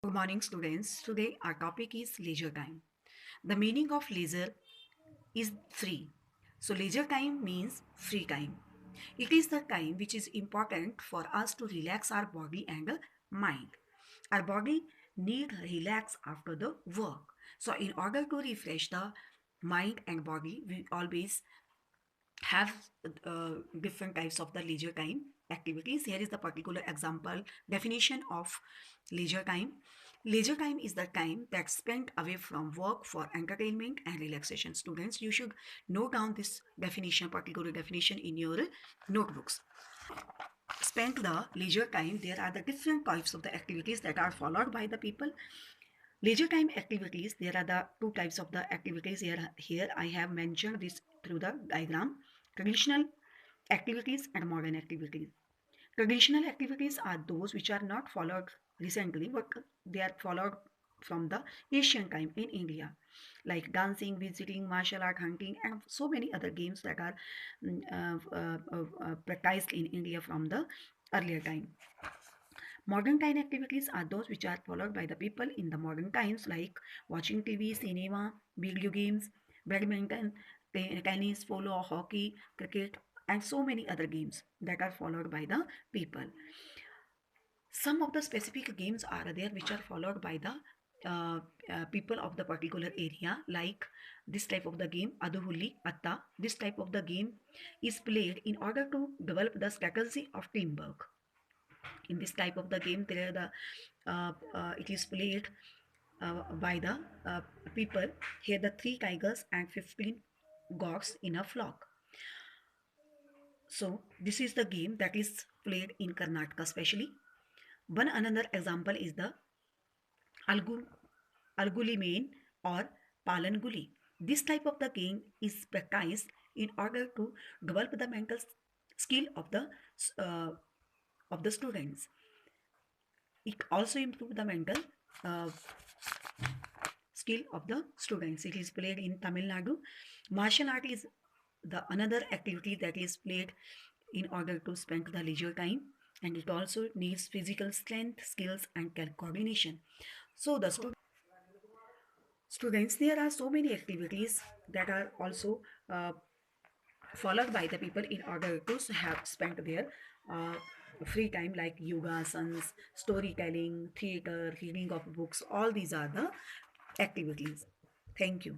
Good morning, students. Today our topic is leisure time. The meaning of leisure is free. So, leisure time means free time. It is the time which is important for us to relax our body and mind. Our body need relax after the work. So, in order to refresh the mind and body, we always have different types of the leisure time activities. Here is the particular example definition of leisure time. Leisure time is the time that's spent away from work for entertainment and relaxation. Students, you should note down this definition, particular definition in your notebooks. Spend the leisure time, there are the different types of the activities that are followed by the people. Leisure time activities, there are the two types of the activities here I have mentioned this through the diagram. Traditional activities and modern activities. Traditional activities are those which are not followed recently, but they are followed from the ancient time in India, like dancing, visiting, martial art, hunting, and so many other games that are practiced in India from the earlier time. Modern time activities are those which are followed by the people in the modern times, like watching TV, cinema, video games, badminton, tennis, polo, hockey, cricket, and so many other games that are followed by the people. Some of the specific games are there which are followed by the people of the particular area, like this type of the game, Aduhuli Atta. This type of the game is played in order to develop the strategy of teamwork. In this type of the game, there are the it is played by the uh, people. Here the three tigers and 15 goats in a flock. So this is the game that is played in Karnataka especially. One another example is the Algu, Alguli main or Palanguli. This type of the game is practiced in order to develop the mental skill uh, of the students. It also improve the mental uh, skill of the students. It is played in Tamil Nadu. Martial art is the another activity that is played in order to spend the leisure time, and it also needs physical strength, skills, and coordination. So the students, there are so many activities that are also uh, followed by the people in order to have spent their uh, free time, like yoga asans, storytelling, theater, reading of books. All these are the activities. Thank you.